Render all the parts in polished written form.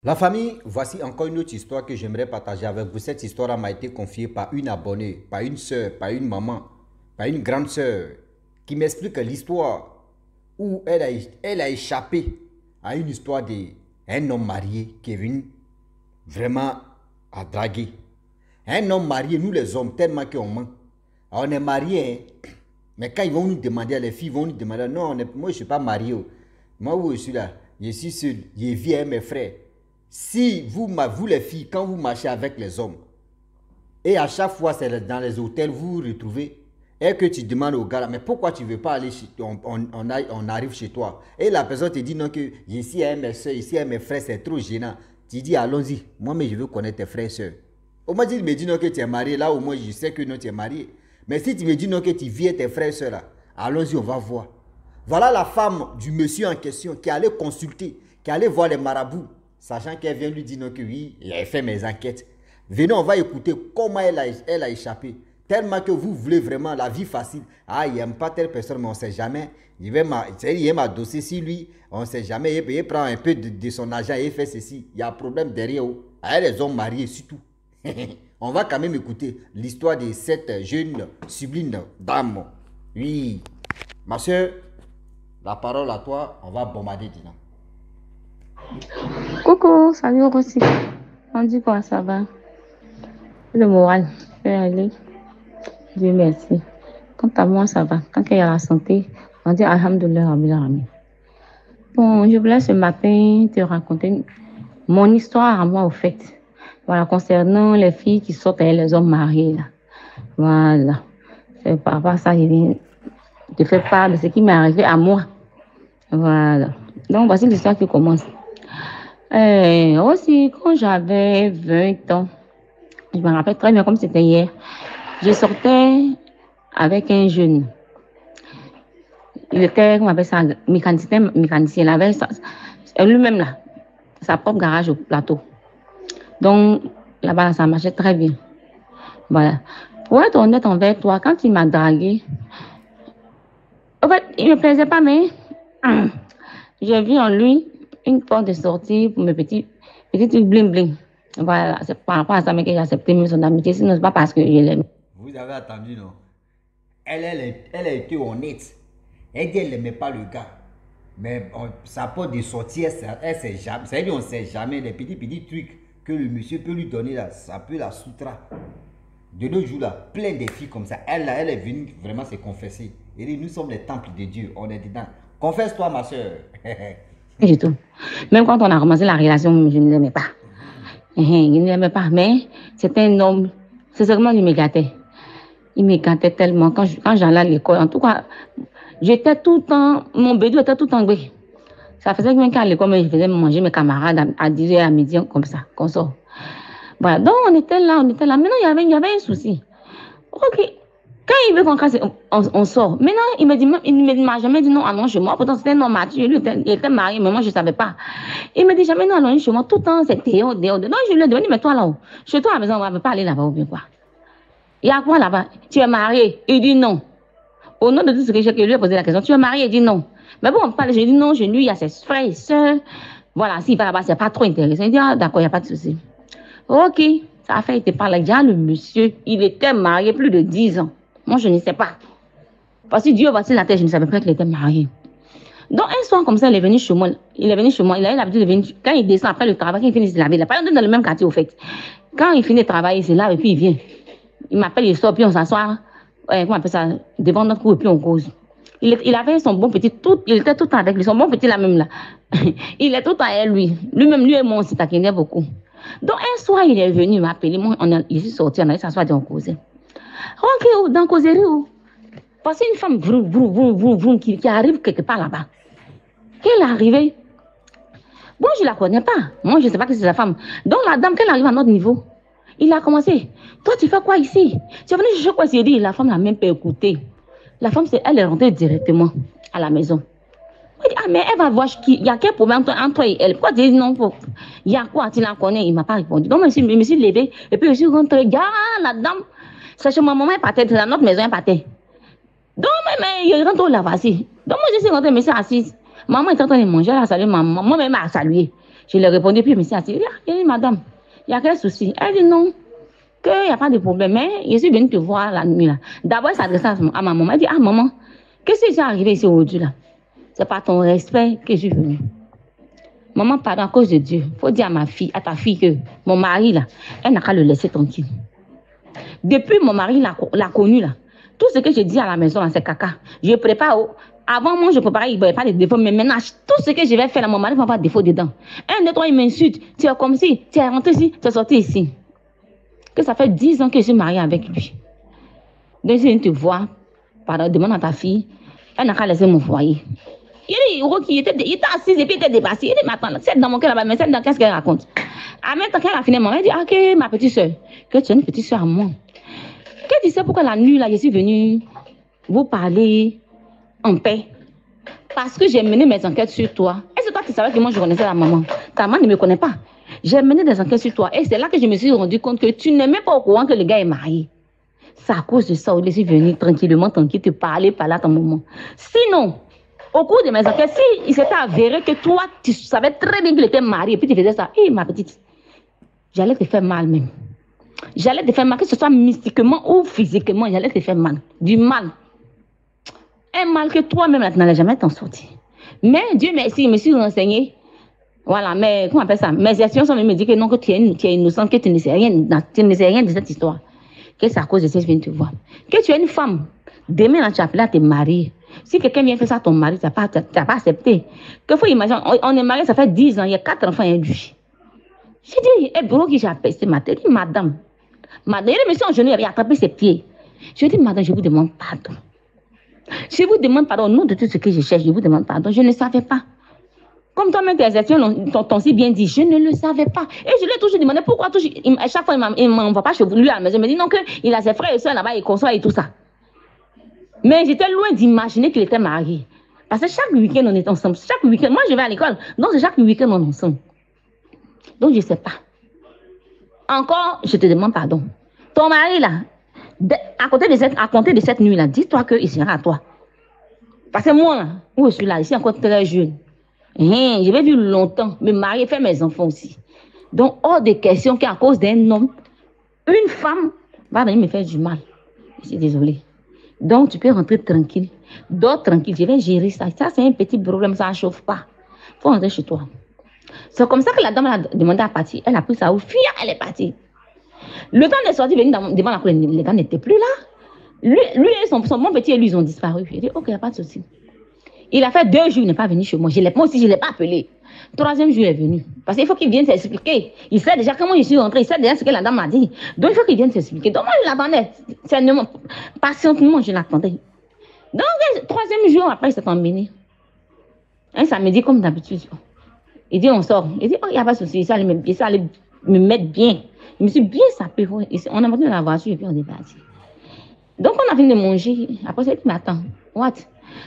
La famille, voici encore une autre histoire que j'aimerais partager avec vous. Cette histoire m'a été confiée par une abonnée, par une soeur, par une maman, par une grande soeur, qui m'explique l'histoire où elle a échappé à une histoire d'un homme marié qui est venu vraiment à draguer. Un homme marié, nous les hommes, tellement qu'on ment. Alors, on est marié, hein, mais quand ils vont nous demander, les filles vont nous demander, non, moi je ne suis pas marié. Moi où je suis là, je suis seul, je vis avec mes frères. Si vous les filles, quand vous marchez avec les hommes, et à chaque fois c'est dans les hôtels, vous vous retrouvez, et que tu demandes au gars, mais pourquoi tu ne veux pas aller chez on arrive chez toi. Et la personne te dit non, que ici avec mes soeurs, ici avec mes frères, c'est trop gênant. Tu dis allons-y, moi mais je veux connaître tes frères et soeurs. Au moins tu me dis non que tu es marié, là au moins je sais que non tu es marié. Mais si tu me dis non que tu vis avec tes frères et soeurs là, allons-y, on va voir. Voilà la femme du monsieur en question qui allait consulter, qui allait voir les marabouts, sachant qu'elle vient lui dire non que oui, il a fait mes enquêtes. Venez, on va écouter comment elle a échappé. Tellement que vous voulez vraiment la vie facile. Ah, il n'aime pas telle personne, mais on ne sait jamais. Il va m'adosser sur lui. On ne sait jamais. Il prend un peu de son argent et il fait ceci. Il y a un problème derrière eux. Ah, les hommes mariés, surtout. On va quand même écouter l'histoire de cette jeune sublime dame. Oui. Ma soeur, la parole à toi. On va bombarder dedans. Coucou, salut aussi. On dit quoi, ça va? Le moral, je vais aller. Dieu merci. Quant à moi, ça va. Quand il y a la santé, on dit Alhamdulillah Rabbil Alamin. Bon, je voulais ce matin te raconter mon histoire à moi, au fait. Voilà, concernant les filles qui sortent avec les hommes mariés, là. Voilà. C'est par rapport à ça, je viens te faire part de ce qui m'est arrivé à moi. Voilà. Donc, voici l'histoire qui commence. Aussi, quand j'avais 20 ans, je me rappelle très bien comme c'était hier, je sortais avec un jeune. Il était, comment on appelle ça, mécanicien. Il avait lui-même là, sa propre garage au plateau. Donc, là-bas, ça marchait très bien. Voilà. Pour être honnête envers toi, quand il m'a dragué, en fait, il ne me plaisait pas, mais j'ai vu en lui une porte de sortie pour mes petits trucs bling bling. Voilà, c'est par rapport à ça que j'ai accepté même son amitié, sinon c'est pas parce que je l'aime. Vous avez attendu, non? Elle a été honnête. Elle dit qu'elle n'aimait pas le gars. Mais sa porte de sortie, elle sait jamais. C'est-à-dire on ne sait jamais les petits trucs que le monsieur peut lui donner là. Ça peut la soutra. De nos jours là, plein de filles comme ça. Elle là, elle est venue vraiment se confesser. Elle dit, nous sommes les temples de Dieu. On est dedans. Confesse-toi, ma soeur. Du tout. Même quand on a commencé la relation, je ne l'aimais pas. Je ne l'aimais pas, mais c'était un homme, sincèrement, il me gâtait. Il me gâtait tellement. Quand j'allais à l'école, en tout cas, j'étais tout le temps, mon bédou était tout le temps gris. Ça faisait que même quand à l'école, je faisais manger mes camarades à 10h à midi, comme ça, qu'on sort. Voilà, donc on était là. Maintenant, il y avait un souci. Ok, quand il veut qu'on casse, on sort. Maintenant, il ne m'a jamais dit non, allons chez moi. Pourtant, c'était un homme mature. Lui, il était marié, mais moi, je ne savais pas. Il me dit jamais non, allons chez moi. Tout le temps, c'était dehors. Donc, je lui ai dit, mais toi là-haut, chez toi à la maison, on ne va pas aller là-bas ou bien quoi. Il y a quoi là-bas? Tu es marié? Il dit non. Au nom de tout ce que j'ai, lui ai posé la question. Tu es marié? Il dit non. Mais bon, on parle, je dis non, lui, il y a ses frères et sœurs. Voilà, s'il va là-bas, c'est pas trop intéressant. Il dit, ah, d'accord, il n'y a pas de souci. Ok, ça a fait, il te parle. Déjà, le monsieur, il était marié plus de 10 ans. Moi, je ne sais pas. Parce que Dieu, voici la terre, je ne savais pas qu'il était marié. Donc, un soir comme ça, il est venu chez moi. Il a eu l'habitude de venir. Quand il descend après le travail, quand il finit de se laver, il n'a pas dans le même quartier, au fait. Quand il finit de travailler, c'est là, et puis il vient. Il m'appelle, il sort, puis on s'assoit, comment on appelle ça, devant notre cour, et puis on cause. Il avait son bon petit, il était tout le temps avec lui, son bon petit là même là. Il est tout le temps avec lui. Lui-même, lui et moi, on s'est taquinait beaucoup. Donc, un soir, il est venu m'appeler. Moi, il est sorti, on allait s'asseoir dans le causé. Ok, dans le causerie, voici une femme qui arrive quelque part là-bas. Qu'elle est arrivée. Bon, je ne la connais pas. Moi, je ne sais pas que c'est sa femme. Donc, la dame, qu'elle arrive à notre niveau, il a commencé. Toi, tu fais quoi ici? Tu es venu chercher quoi? C'est dit, la femme n'a même pas écouté. La femme, elle est rentrée directement à la maison. Il dit, ah, mais elle va voir il y a quel problème entre elle. Pourquoi tu dis non? Il y a quoi? Tu la connais? Il ne m'a pas répondu. Donc, je me suis levée et puis je suis rentrée. Ah, la dame, c'est chez ma maman, elle partait, c'est notre maison, elle partait. Donc, mais il rentre là, voici. Donc, moi, je suis rentrée, je me suis assise. Maman est en train de manger, elle a salué maman. Moi-même, elle a salué. Je lui ai répondu, puis je me suis assise. Il dit, madame, il y a quel souci? Elle dit non, qu'il n'y a pas de problème. Mais je suis venue te voir la nuit là. D'abord, elle s'adresse à ma maman. Elle dit, ah maman, qu'est-ce qui est arrivé ici aujourd'hui là? C'est par ton respect que je suis venue. Maman, pardon, à cause de Dieu. Il faut dire à ma fille, à ta fille que mon mari là, elle n'a qu'à le laisser tranquille. Depuis mon mari l'a connu là, tout ce que je dis à la maison, c'est caca. Je prépare. Avant moi, je préparais, il n'y avait pas de défaut. Mais maintenant, tout ce que je vais faire, là, mon mari va avoir défaut dedans. Un, deux, trois, il m'insulte. Tu es comme si, tu es rentré ici, tu es sorti ici. Que ça fait 10 ans que je suis mariée avec lui. Donc, je viens te voir, pardon, demande à ta fille, elle n'a qu'à laisser mon foyer. Il était assis et puis il était dépassé. Il dit, mais attends, c'est dans mon cœur là-bas, mais c'est dans qu'est-ce qu'elle raconte? En même temps, quand elle a fini, elle dit, ah, ok, ma petite soeur, que tu es une petite soeur à moi. Que tu sais pourquoi la nuit, là, je suis venue vous parler en paix? Parce que j'ai mené mes enquêtes sur toi. Est-ce que toi, tu savais que moi, je connaissais la maman? Ta maman ne me connaît pas. J'ai mené des enquêtes sur toi. Et c'est là que je me suis rendu compte que tu n'es même pas au courant que le gars est marié. C'est à cause de ça où je suis venue tranquillement, tranquille, te parler à ton maman. Sinon, au cours de mes enquêtes, si il s'était avéré que toi, tu savais très bien qu'il était marié, et puis tu faisais ça, hé, ma petite, j'allais te faire mal même. J'allais te faire mal, que ce soit mystiquement ou physiquement, j'allais te faire mal. Du mal. Un mal que toi-même, tu n'allais jamais t'en sortir. Mais Dieu merci, je me suis renseigné. Voilà, mais comment on appelle ça? Mes espions sont venus me dire que non, que tu es innocente, que tu ne sais rien de cette histoire. Que c'est à cause de ça que je viens te voir. Que tu es une femme. Demain, là, tu as appelé à te marier. Si quelqu'un vient faire ça à ton mari, tu n'as pas accepté. Que faut imaginer, on est marié, ça fait 10 ans, il y a 4 enfants et un lui. J'ai dit, bureau qui j'ai appelé ce matin, il dit, madame, il est monsieur en genou, il avait attrapé ses pieds. Je dis, madame, je vous demande pardon. Je vous demande pardon, au nom de tout ce que je cherche, je vous demande pardon. Je ne savais pas. Comme toi-même, tes espions t'ont si bien dit, je ne le savais pas. Et je lui ai toujours demandé pourquoi toujours, à chaque fois, il ne m'envoie pas chez lui à la maison. Il me dit non, qu'il a ses frères et soeurs là-bas, il conçoit et tout ça. Mais j'étais loin d'imaginer qu'il était marié. Parce que chaque week-end, on est ensemble. Chaque week-end, moi, je vais à l'école. Donc, chaque week-end, on est ensemble. Donc, je ne sais pas. Encore, je te demande pardon. Ton mari, là, à compter de cette nuit-là, dis-toi qu'il sera à toi. Parce que moi, là, où je suis là, je suis encore très jeune. Je vais vivre longtemps, me marier, faire mes enfants aussi. Donc, hors de question qu'à cause d'un homme, une femme va venir me faire du mal. Je suis désolée. Donc, tu peux rentrer tranquille. Dors tranquille, je vais gérer ça. Ça, c'est un petit problème, ça ne chauffe pas. Il faut rentrer chez toi. C'est comme ça que la dame a demandé à partir. Elle a pris sa fille, elle est partie. Le temps de sortir, venir devant la cour, les gars n'étaient plus là. Lui et son bon petit, lui, ils ont disparu. J'ai dit, ok, il n'y a pas de souci. Il a fait 2 jours, il n'est pas venu chez moi. Moi aussi, je ne l'ai pas appelé. 3e jour, il est venu. Parce qu'il faut qu'il vienne s'expliquer. Il sait déjà comment je suis rentrée. Il sait déjà ce que la dame m'a dit. Donc, il faut qu'il vienne s'expliquer. Donc, moi, je l'attendais. Patientement, je l'attendais. Donc, 3e jour, après, il s'est emmené. Un samedi, comme d'habitude. Il dit, on sort. Il dit, oh, il n'y a pas de souci. Ça allait me mettre bien. Je me suis bien sapé. On a monté dans la voiture et puis on est parti. Donc, on a fini de manger. Après, il dit, mais attends, what?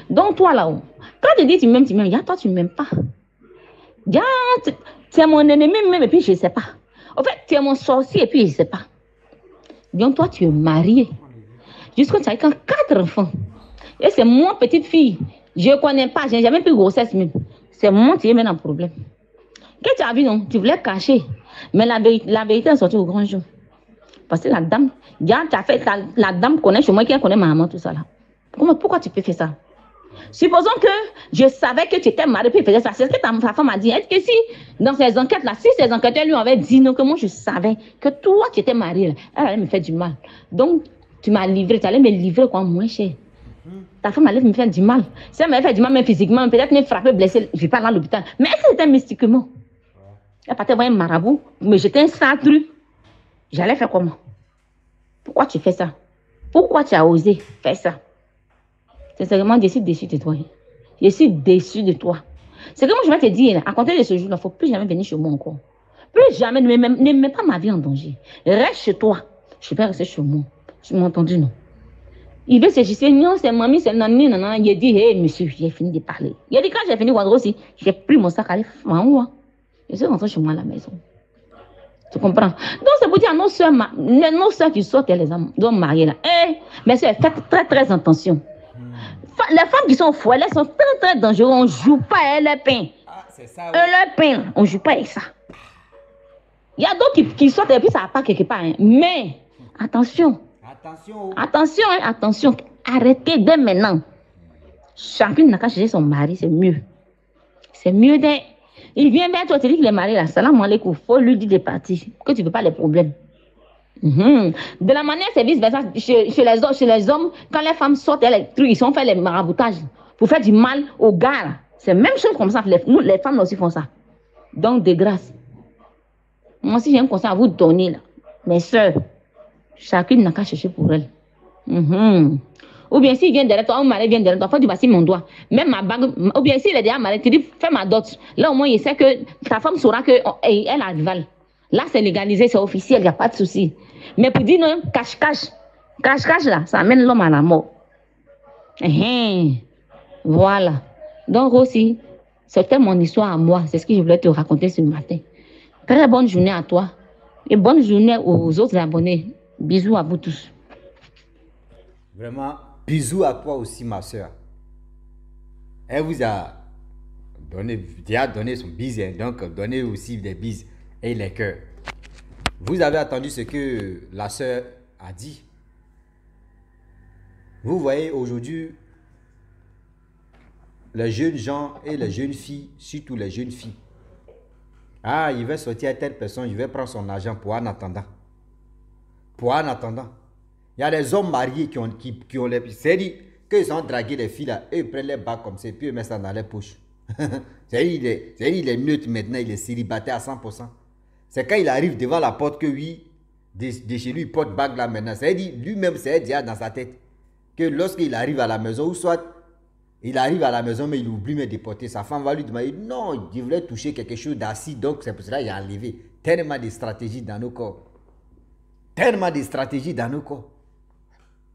Donc, toi là-haut, quand tu dis tu m'aimes, toi, tu ne m'aimes pas. Tu es mon ennemi même et puis je ne sais pas. En fait, tu es mon sorcier et puis je ne sais pas. Donc, toi, tu es marié. Jusqu'à tu as 4 enfants. Et c'est moi, petite fille. Je ne connais pas, je n'ai jamais pris grossesse même. C'est moi qui ai maintenant un problème. Qu'est-ce que tu as vu, non? Tu voulais cacher. Mais la vérité est sortie au grand jour. Parce que la dame, la dame connaît chez moi, qui connaît ma maman, tout ça là. Pourquoi tu peux faire ça? Supposons que je savais que tu étais marié puis faisais ça. C'est ce que ta femme a dit. Est-ce que si, dans ces enquêtes-là, si ces enquêteurs lui avaient dit non, que moi je savais que toi tu étais marié, là, elle allait me faire du mal. Donc, tu m'as livré, tu allais me livrer quoi moins cher. Ta femme allait me faire du mal. Si elle m'avait fait du mal, même physiquement, peut-être me frapper, blesser, je ne vais pas à l'hôpital. Mais est-ce que c'était mystiquement? Elle partait voir un marabout, mais j'étais un sale truc. J'allais faire comment? Pourquoi tu fais ça? Pourquoi tu as osé faire ça? Sincèrement, je suis déçue de toi. Je suis déçue de toi. C'est que moi, je vais te dire, à compter de ce jour-là, il ne faut plus jamais venir chez moi encore. Plus jamais, ne mets pas ma vie en danger. Reste chez toi. Je vais rester chez moi. Tu m'as entendu, non? Il veut se justifier, non, c'est mamie, c'est nani, non. Il a dit, hé, monsieur, j'ai fini de parler. Il a dit, quand j'ai fini Wandro aussi, j'ai pris mon sac à aller moi. Je suis rentrée chez moi à la maison. Tu comprends? Donc, c'est pour dire à nos soeurs qui sortent, les hommes mariés là. Mais c'est faites très, très attention. Les femmes qui sont folles, elles sont très, très dangereuses. On ne joue pas à elles, pain. c'est ça. Et leur pain, on ne joue pas avec ça. Il y a d'autres qui sortent et puis ça part quelque part. Hein. Mais, attention. Attention. Attention, hein, attention. Arrêtez dès maintenant. Chacune n'a qu'à chercher son mari, c'est mieux. C'est mieux d'être. Il vient vers toi, tu dis qu'il est marié là. Salam alaikum. Faut lui dire de partir. Que tu ne veux pas les problèmes. De la manière, c'est vice-versa. Chez les hommes, quand les femmes sortent, ils sont fait les maraboutages pour faire du mal aux gars. C'est la même chose comme ça. Nous, les femmes aussi font ça. Donc, de grâce. Moi aussi, j'ai un conseil à vous donner là. Mes soeurs, chacune n'a qu'à chercher pour elle. Ou bien s'il vient derrière toi, un mari vient derrière toi, faut que tu passes mon doigt. Même ma bague, ou bien s'il est déjà marié, tu dis fais ma dot. Là au moins il sait que ta femme saura que elle a rival. Là c'est légalisé, c'est officiel, il n'y a pas de souci. Mais pour dire non, cache-cache là, ça amène l'homme à la mort. Voilà. Donc aussi, c'était mon histoire à moi, c'est ce que je voulais te raconter ce matin. Très bonne journée à toi et bonne journée aux autres abonnés. Bisous à vous tous. Vraiment, bisous à toi aussi, ma soeur. Elle vous a donné son bise, hein, donc donnez aussi des bises et les cœurs. Vous avez entendu ce que la soeur a dit. Vous voyez aujourd'hui, les jeunes gens et les jeunes filles, surtout les jeunes filles. Ah, il va sortir à telle personne, il va prendre son argent pour un attendant. Pour un attendant. Il y a des hommes mariés qui ont les... C'est-à-dire qu'ils ont dragué les filles là, eux ils prennent les bacs comme ça, puis ils mettent ça dans les poches. C'est-à-dire il est neutre maintenant, il est célibataire à 100%. C'est quand il arrive devant la porte que oui, de chez lui, il porte bague là maintenant. C'est-à-dire lui-même, c'est déjà dans sa tête que lorsqu'il arrive à la maison, ou soit il arrive à la maison, mais il oublie de déporter. Sa femme va lui demander, non, il voulait toucher quelque chose d'acide, donc c'est pour cela qu'il a enlevé. Tellement de stratégies dans nos corps. Tellement de stratégies dans nos corps.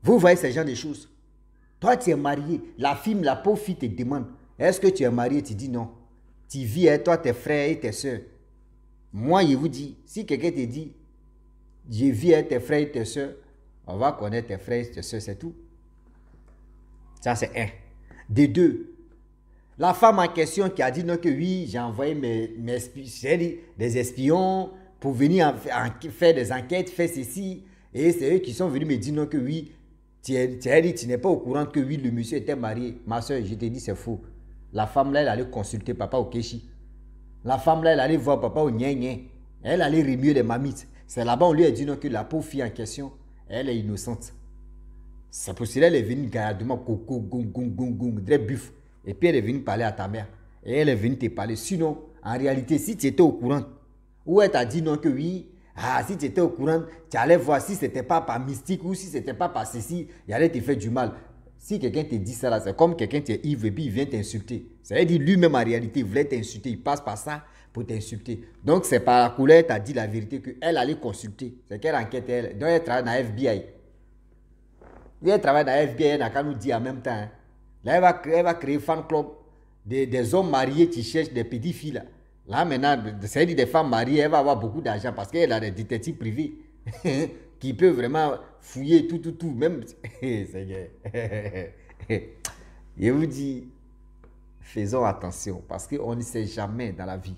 Vous voyez ce genre de choses. Toi, tu es marié. La fille, la pauvre fille te demande, est-ce que tu es marié? Tu dis non. Tu vis avec toi, tes frères et tes soeurs. Moi, je vous dis, si quelqu'un te dit, je vis avec tes frères et tes soeurs, on va connaître tes frères et tes soeurs, c'est tout. Ça, c'est un. De deux, la femme en question qui a dit non que oui, j'ai envoyé des espions pour venir faire des enquêtes, faire ceci. Et c'est eux qui sont venus me dire non que oui, tu n'es pas au courant que oui, le monsieur était marié. Ma soeur, je te dis c'est faux. La femme là, elle allait consulter papa au Kéchi. La femme là, elle allait voir papa au Nyen. Elle allait remuer les mamites. C'est là-bas on lui a dit non que la pauvre fille en question, elle est innocente. C'est pour cela qu'elle est venue gardement, coco, gong, très buff. Et puis elle est venue parler à ta mère. Et elle est venue te parler. Sinon, en réalité, si tu étais au courant, ou elle t'a dit non que oui, si tu étais au courant, tu allais voir si ce n'était pas par mystique ou si ce n'était pas par ceci, il allait te faire du mal. Si quelqu'un te dit ça là, c'est comme quelqu'un qui est ivre et puis il vient t'insulter. C'est-à-dire lui-même en réalité, il voulait t'insulter, il passe par ça pour t'insulter. Donc c'est par la couleur, tu as dit la vérité qu'elle allait consulter. C'est quelle enquête elle? Donc elle travaille dans la FBI. Elle travaille dans la FBI, elle n'a qu'à nous dire en même temps. Hein. Là, elle va créer un fan club des hommes mariés qui cherchent des petites filles. Là maintenant, c'est-à-dire des femmes mariées, elle va avoir beaucoup d'argent parce qu'elle a des détectives privés qui peuvent vraiment fouiller tout. Même, je vous dis, faisons attention parce qu'on ne sait jamais dans la vie.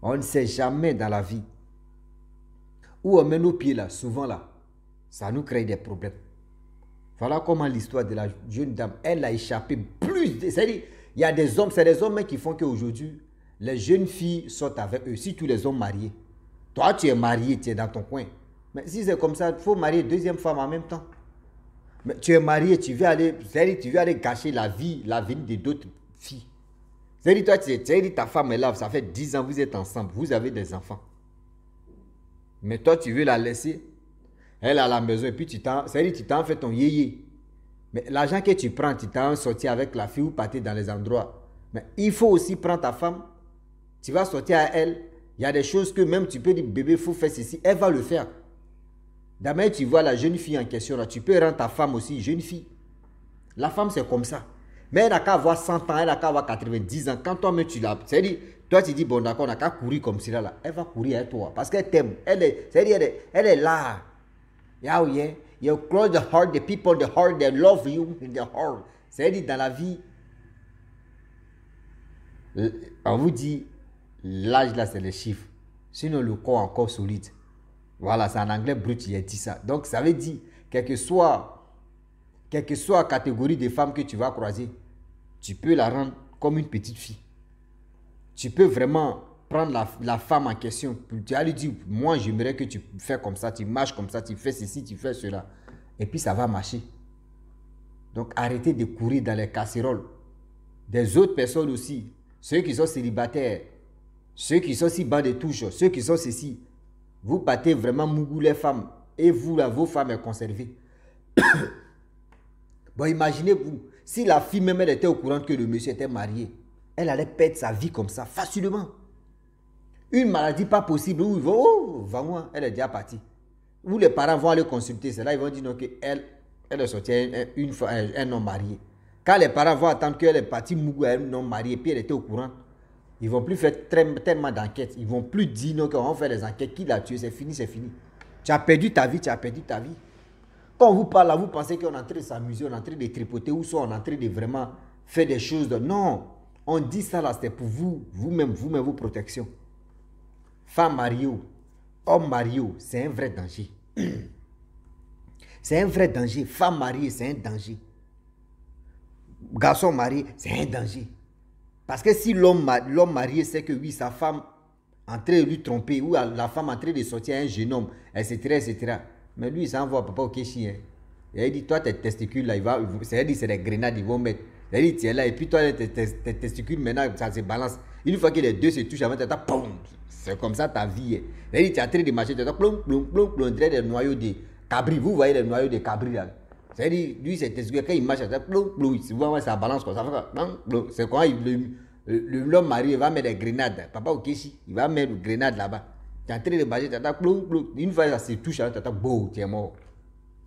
On ne sait jamais dans la vie. Où on met nos pieds là, souvent là, ça nous crée des problèmes. Voilà comment l'histoire de la jeune dame, elle a échappé plus. C'est-à-dire, il y a des hommes, c'est des hommes qui font qu'aujourd'hui, les jeunes filles sortent avec eux, surtout les hommes mariés. Toi, tu es marié, tu es dans ton coin. Mais si c'est comme ça, il faut marier deuxième femme en même temps. Mais tu es marié, tu veux aller gâcher la vie de d'autres filles. C'est-à-dire, toi, ta femme est là, ça fait 10 ans, vous êtes ensemble, vous avez des enfants. Mais toi, tu veux la laisser, elle à la maison, et puis tu t'en fais ton yéyé. Mais l'argent que tu prends, tu t'en sorti avec la fille ou partir dans les endroits. Mais il faut aussi prendre ta femme, tu vas sortir à elle. Il y a des choses que même tu peux dire, bébé, il faut faire ceci, elle va le faire. D'abord, tu vois la jeune fille en question, là, tu peux rendre ta femme aussi jeune fille. La femme, c'est comme ça. Mais elle n'a qu'à avoir 100 ans, elle n'a qu'à avoir 90 ans. Quand toi-même, tu l'as... C'est-à-dire, toi, tu dis, bon, d'accord, on n'a qu'à courir comme cela, là. Elle va courir avec toi parce qu'elle t'aime. Elle est là. Yeah, yeah. You close the heart, the people, the heart, they love you in the heart. C'est-à-dire, dans On vous dit, l'âge là, c'est les chiffres. Sinon, le corps encore solide. Voilà, c'est en anglais brut, il a dit ça. Donc, ça veut dire, quelle que soit la catégorie de femmes que tu vas croiser, tu peux la rendre comme une petite fille. Tu peux vraiment prendre la femme en question. Tu vas lui dire, moi, j'aimerais que tu fais comme ça, tu marches comme ça, tu fais ceci, tu fais cela. Et puis, ça va marcher. Donc, arrêtez de courir dans les casseroles. Des autres personnes aussi, ceux qui sont célibataires, ceux qui sont si bas de touche, ceux qui sont ceci, vous battez vraiment mougou les femmes et vous, là, vos femmes sont conservées. Bon, imaginez-vous, si la fille même elle était au courant que le monsieur était marié, elle allait perdre sa vie comme ça, facilement. Une maladie pas possible où ils vont, oh, va-moi, elle est déjà partie. Où les parents vont aller consulter, c'est là ils vont dire non, qu'elle est sortie un homme marié. Quand les parents vont attendre qu'elle est partie mougou à un homme marié, puis elle était au courant, ils ne vont plus faire tellement d'enquêtes. Ils ne vont plus dire non, qu'on va faire des enquêtes. Qui l'a tué? C'est fini, c'est fini. Tu as perdu ta vie, tu as perdu ta vie. Quand on vous parle là, vous pensez qu'on est en train de s'amuser, on est en train de tripoter, ou soit on est en train de vraiment faire des choses. Non, on dit ça là, c'est pour vous, vous-même, vos protections. Femme mariée, homme marié, c'est un vrai danger. C'est un vrai danger. Femme mariée, c'est un danger. Garçon marié, c'est un danger. Parce que si l'homme marié sait que oui, sa femme est en train de lui tromper, ou la femme est en train de sortir un jeune homme, etc. Mais lui, il s'envoie papa au kéchi. Il dit, toi, tes testicules, là, c'est des grenades, ils vont mettre. Il dit, tiens là, et puis toi, tes testicules, maintenant, ça se balance. Une fois que les deux se touchent, avant, c'est comme ça ta vie. Il dit, tu es en train de marcher, tu as plom, des noyaux de cabri. Vous voyez les noyaux de cabri, là. C'est-à-dire, lui, c'est testicules, quand il marche, ça balance comme ça. C'est quand l'homme marié va mettre des grenades. Papa au kéchi, il va mettre des grenades là-bas. Tu es en train de marcher, une fois ça se touche, tu es mort.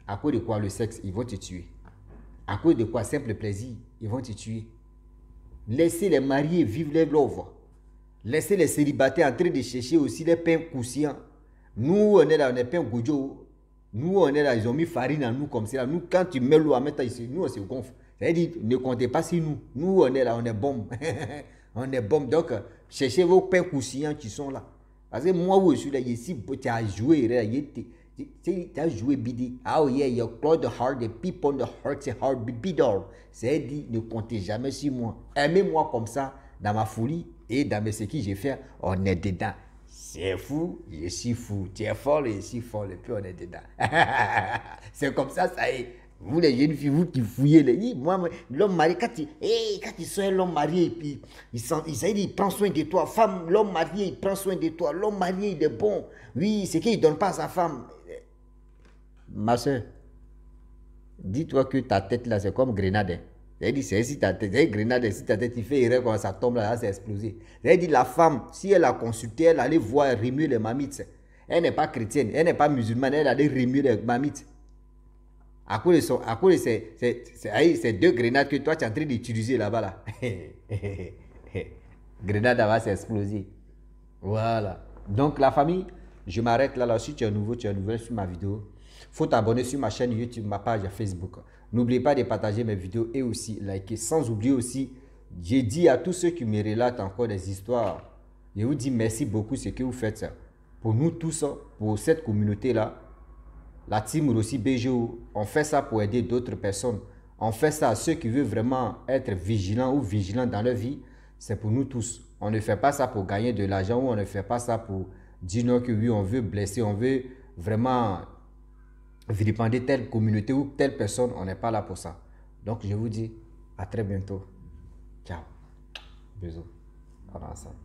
À cause de quoi le sexe, ils vont te tuer. À cause de quoi simple plaisir, ils vont te tuer. Laissez les mariés vivre leur love. Laissez les célibataires en train de chercher aussi les pains coussins. Nous, on est là, on est pain gojo. Nous, on est là, ils ont mis farine à nous comme ça. Nous, quand tu mets l'eau à mettre ici, nous, on se gonfle. C'est-à-dire, ne comptez pas sur nous. Nous, on est là, on est bon. On est bon. Donc, cherchez vos pains coussins qui sont là. Parce que moi, où je suis là, ici, tu as joué, tu as joué bidi. Oh yeah, you close the heart, the people the heart, c'est hard, bidor. C'est-à-dire, ne comptez jamais sur moi. Aimez-moi comme ça, dans ma folie et dans ce que j'ai fait, on est dedans. C'est fou, je suis fou. Tu es folle, je suis folle, et puis on est dedans. C'est comme ça est. Vous les jeunes filles, vous qui fouillez les moi, l'homme marié, quand tu sois l'homme marié, et puis il prend soin de toi. Femme, l'homme marié, il prend soin de toi. L'homme marié, il est bon. Oui, c'est qu'il ne donne pas à sa femme. Ma soeur, dis-toi que ta tête là, c'est comme grenade. C'est-à-dire, si ta tête, c'est grenade, si ta tête, il fait erreur quand ça tombe là, c'est explosé. C'est-à-dire, la femme, si elle a consulté, elle allait voir remuer les mamites. Elle n'est pas chrétienne, elle n'est pas musulmane, elle allait remuer les mamites. À cause de ces deux grenades que toi tu es en train d'utiliser là-bas là. Grenade va s'exploser. Voilà. Donc la famille, je m'arrête là. Si tu es nouveau, tu es nouvelle sur ma vidéo. Faut t'abonner sur ma chaîne YouTube, ma page Facebook. N'oubliez pas de partager mes vidéos et aussi liker. Sans oublier aussi, j'ai dit à tous ceux qui me relatent encore des histoires, je vous dis merci beaucoup ce que vous faites. Pour nous tous, pour cette communauté-là, la team Rossi BGO, on fait ça pour aider d'autres personnes. On fait ça à ceux qui veulent vraiment être vigilants ou vigilants dans leur vie. C'est pour nous tous. On ne fait pas ça pour gagner de l'argent ou on ne fait pas ça pour dire non que oui, on veut blesser, on veut vraiment vilipender telle communauté ou telle personne. On n'est pas là pour ça. Donc je vous dis à très bientôt. Ciao. Bisous. On est ensemble.